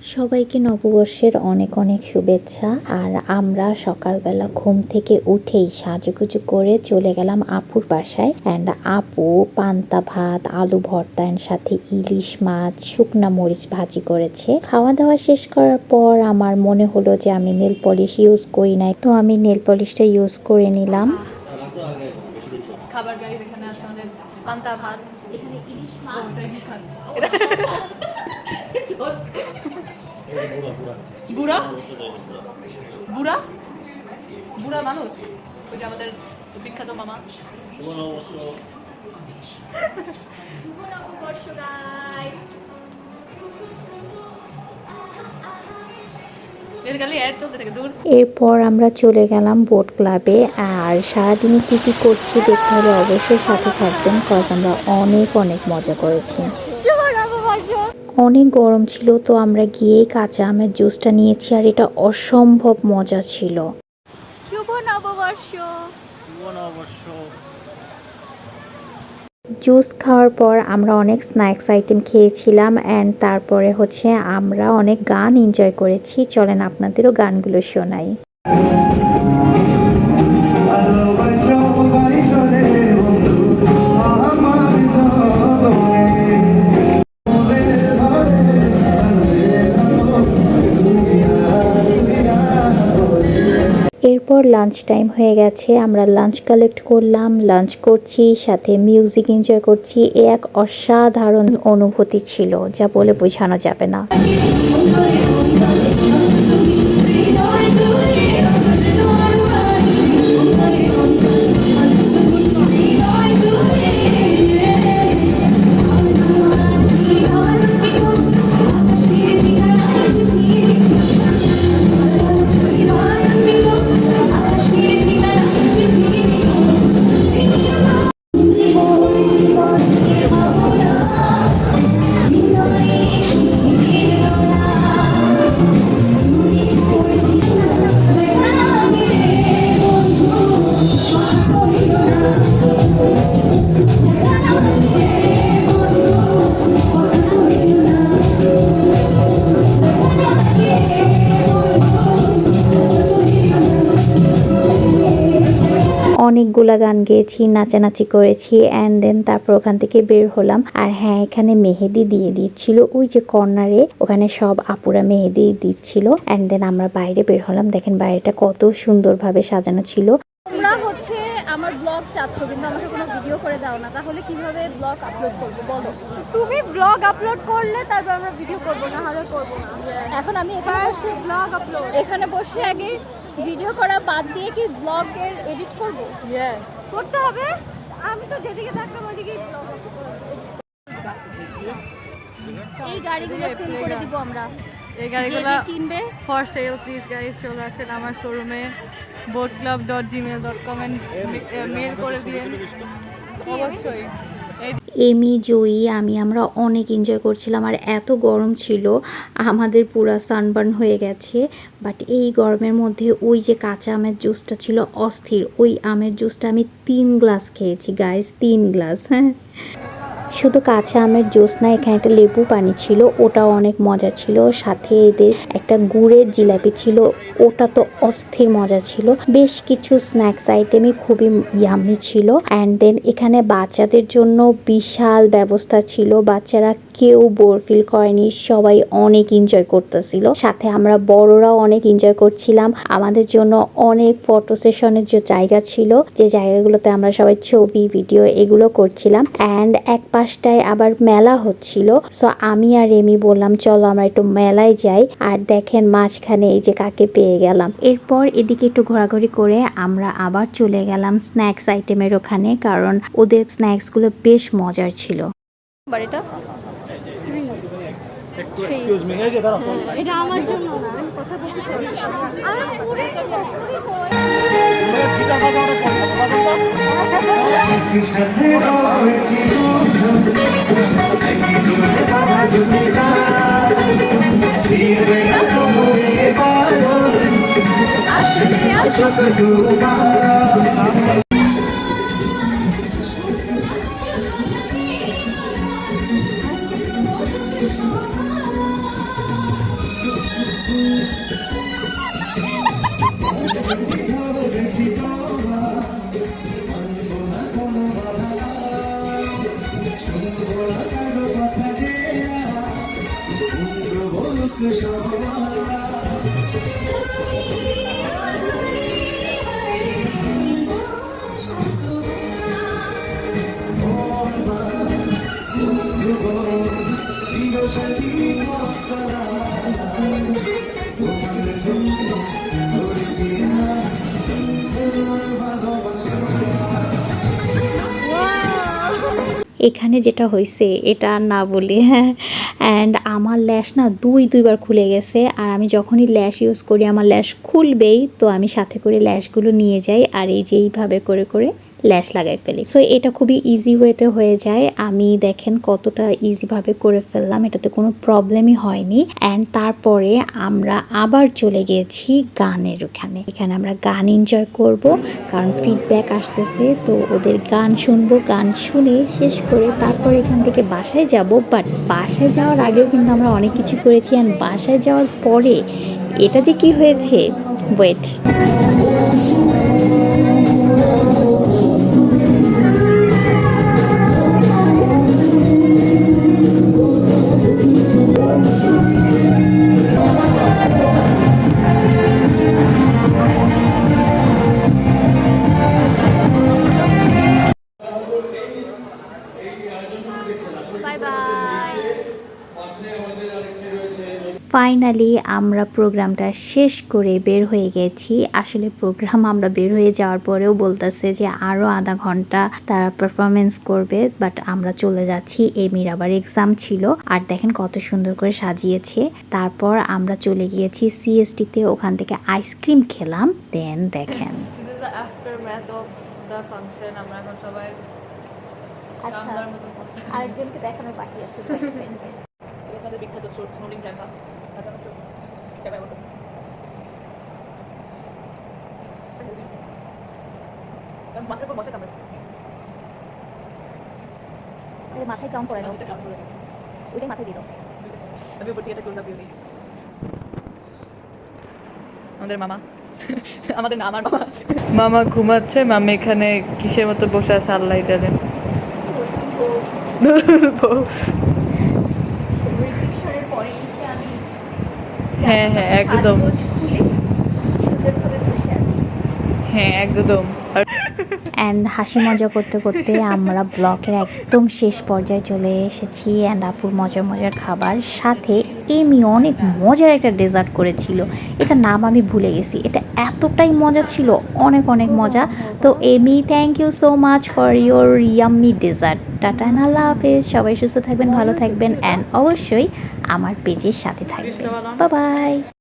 সবাইকে নববর্ষের অনেক অনেক শুভেচ্ছা। আর আমরা সকালবেলা ঘুম থেকে উঠেই সাজুগুজু করে চলে গেলাম আপুর বাসায়। অ্যান্ড আপু পান্তা ভাত, আলু ভর্তা এর সাথে ইলিশ মাছ, শুকনা মরিচ ভাজি করেছে। খাওয়া দাওয়া শেষ করার পর আমার মনে হলো যে আমি নেল পলিশ ইউজ করি নাই, তো আমি নেল পলিশটা ইউজ করে নিলাম। খাবার গাড়ি এখানে আছে আমাদের পান্তা ভাত, এখানে ইলিশ মাছ, বুড়া বুড়া বুড়া মানুষ, ওই যে আমাদের বিখ্যাত মামা। এরপর আমরা চলে গেলাম বোট ক্লাবে। আর সারাদিনে কি কি করছি দেখতে হলে অবশ্যই সাথে থাকবেন, কজ আমরা অনেক অনেক মজা করেছি। অনেক গরম ছিল, তো আমরা গিয়ে কাঁচা আমের জুসটা নিয়েছি আর এটা অসম্ভব মজা ছিল। শুভ নববর্ষ। জুস খাওয়ার পর আমরা অনেক স্ন্যাক্স আইটেম খেয়েছিলাম অ্যান্ড তারপরে আমরা অনেক গান এনজয় করেছি। চলেন আপনাদেরও গানগুলো শোনাই। এরপর লাঞ্চ টাইম হয়ে গেছে, আমরা লাঞ্চ কালেক্ট করলাম, লাঞ্চ করছি, সাথে মিউজিক এনজয় করছি। এক অসাধারণ অনুভূতি ছিল, যা বলে বোঝানো যাবে না। অনেকগুলা গান গেয়েছি, নাচানাচি করেছি অ্যান্ড দেন তারপর ওখান থেকে বের হলাম। আর হ্যাঁ, এখানে মেহেদি দিয়ে দিচ্ছিল, ওই যে কর্নারে ওখানে সব আপুরা মেহেদি দিচ্ছিল অ্যান্ড দেন আমরা বাইরে বের হলাম। দেখেন বাইরেটা কত সুন্দরভাবে সাজানো ছিল। তোমরা আমার ব্লগ চাচ্ছ কিন্তু আমাকে কোনো ভিডিও করে দাও না, তাহলে কিভাবে ব্লগ আপলোড করবো বলো? তুমি ব্লগ আপলোড করলে তারপর আমরা ভিডিও করবো, না হলে করবো না। এখন আমি এখানে বসে ব্লগ আপলোড, এখানে বসে আগে ভিডিও করা বাদ দিয়ে কি ব্লগের এডিট করবো? করতে হবে। আমি তো যেদিকে থাকতাম ওইদিকেই ব্লগ। এই গাড়িগুলো সেল করে দিব আমরা। এই গাড়িগুলো কিনবে ফর সেল, প্লিজ গাইস চলে আসেন আমার শোরুমে boatclub.gmail.com মেল করে দিন অবশ্যই। এমি, জয়ী, আমরা অনেক এনজয় করছিলাম। আর এত গরম ছিল, আমাদের পুরা সানবার্ন হয়ে গেছে। বাট এই গরমের মধ্যে ওই যে কাঁচা আমের জুসটা ছিল অস্থির, ওই আমের জুসটা আমি 3 গ্লাস খেয়েছি গাইস, 3 গ্লাস। হ্যাঁ, শুধু কাঁচা আমের জুস না, এখানে একটা লেবু পানি ছিল, ওটাও অনেক মজা ছিল। সাথে এদের একটা গুড়ের জিলাপি ছিল, ওটা তো অস্থির মজা ছিল। বেশ কিছু স্ন্যাক্স আইটেমই খুবই ইয়ামি ছিল। অ্যান্ড দেন এখানে বাচ্চাদের জন্য বিশাল ব্যবস্থা ছিল, বাচ্চারা কেউ বোর ফিল করেনি, সবাই অনেক এনজয় করতেছিল। সাথে আমরা বড়রাও অনেক এনজয় করছিলাম। আমাদের জন্য অনেক ফটো সেশনের যে জায়গা ছিল, যে জায়গাগুলোতে আমরা সবাই ছবি ভিডিও এগুলো করছিলাম। অ্যান্ড এক পাশটায় আবার মেলা হচ্ছিল, সো আমি আর রেমি বললাম চলো আমরা একটু মেলায় যাই। আর দেখেন মাঝখানে এই যে কাকে পেয়ে গেলাম। এরপর এদিকে একটু ঘোরাঘুরি করে আমরা আবার চলে গেলাম স্ন্যাক্স আইটেমের ওখানে, কারণ ওদের স্ন্যাক্স গুলো বেশ মজার ছিল। বাড়িটা এটা আমার জন্য না, আমি কথা বলতেছি। এখানে যেটা হয়েছে এটা আর না বলি, হ্যাঁ। অ্যান্ড আমার ল্যাশ না দুইবার খুলে গেছে, আর আমি যখনই ল্যাশ ইউজ করি আমার ল্যাশ খুলবেই, তো আমি সাথে করে ল্যাশগুলো নিয়ে যাই আর এই যে এইভাবে করে করে ল্যাশ লাগাই ফেলি। সো এটা খুবই ইজি ওয়েতে হয়ে যায়। আমি দেখেন কতটা ইজিভাবে করে ফেললাম, এটাতে কোনো প্রবলেমই হয়নি। অ্যান্ড তারপরে আমরা আবার চলে গিয়েছি গানের ওখানে। এখানে আমরা গান এনজয় করব, কারণ ফিডব্যাক আসতেছে, তো ওদের গান শুনবো। গান শুনে শেষ করে তারপর এখান থেকে বাসায় যাব। বাট বাসায় যাওয়ার আগেও কিন্তু আমরা অনেক কিছু করেছি, অ্যান্ড বাসায় যাওয়ার পরে এটা যে কি হয়েছে, ওয়েট। Bye bye. ফাইনালি আমরা প্রোগ্রামটা শেষ করে বের হয়ে গেছি। আসলে প্রোগ্রাম আমরা বের হয়ে যাওয়ার পরেও বলতেছে যে আরও আধা ঘন্টা তারা পারফরমেন্স করবে, বাট আমরা চলে যাচ্ছি। এমির আবার এক্সাম ছিল, আর দেখেন কত সুন্দর করে সাজিয়েছে। তারপর আমরা চলে গিয়েছি সিএসটিতে, ওখান থেকে আইসক্রিম খেলাম। দেন দেখেন This is the aftermath of the function. আমরা এখন সবাই আচ্ছা, কামলার মতো বসে। আরেকজনকে দেখানোর বাকি আছে। এটা আমাদের বিখ্যাত স্নোলিং ক্যাম্পা। সবাই বলো। মাথার উপর মশা কামড়াচ্ছে। মাথায় কাম পড়ে দাও, ওইটাই মাথায় দিয়ে দাও। আমি উপর থেকে একটা ক্লোজ আপ দিই। আমাদের মামা, আমাদের না আমার মামা, মামা ঘুমাচ্ছে। মামা এখানে কিসের মতো বসে আছে আল্লাহ জানেন। রিসেপশনের পরে এসে আমি হ্যাঁ হ্যাঁ একদম, খুলে সুন্দরভাবে বসে আছি। হ্যাঁ একদম। আর অ্যান্ড হাসি মজা করতে করতে আমরা ব্লকের একদম শেষ পর্যায়ে চলে এসেছি। অ্যান্ড আপুর মজার মজার খাবার সাথে এমি অনেক মজার একটা ডেজার্ট করেছিল, এটা নাম আমি ভুলে গেছি। এটা এতটাই মজা ছিল, অনেক অনেক মজা। তো Amy, thank you so much for your yummy dessert. টাটা, আল্লাহ হাফেজ। সবাই সুস্থ থাকবেন, ভালো থাকবেন, অ্যান্ড অবশ্যই আমার পেজের সাথে থাকবেন। Bye bye.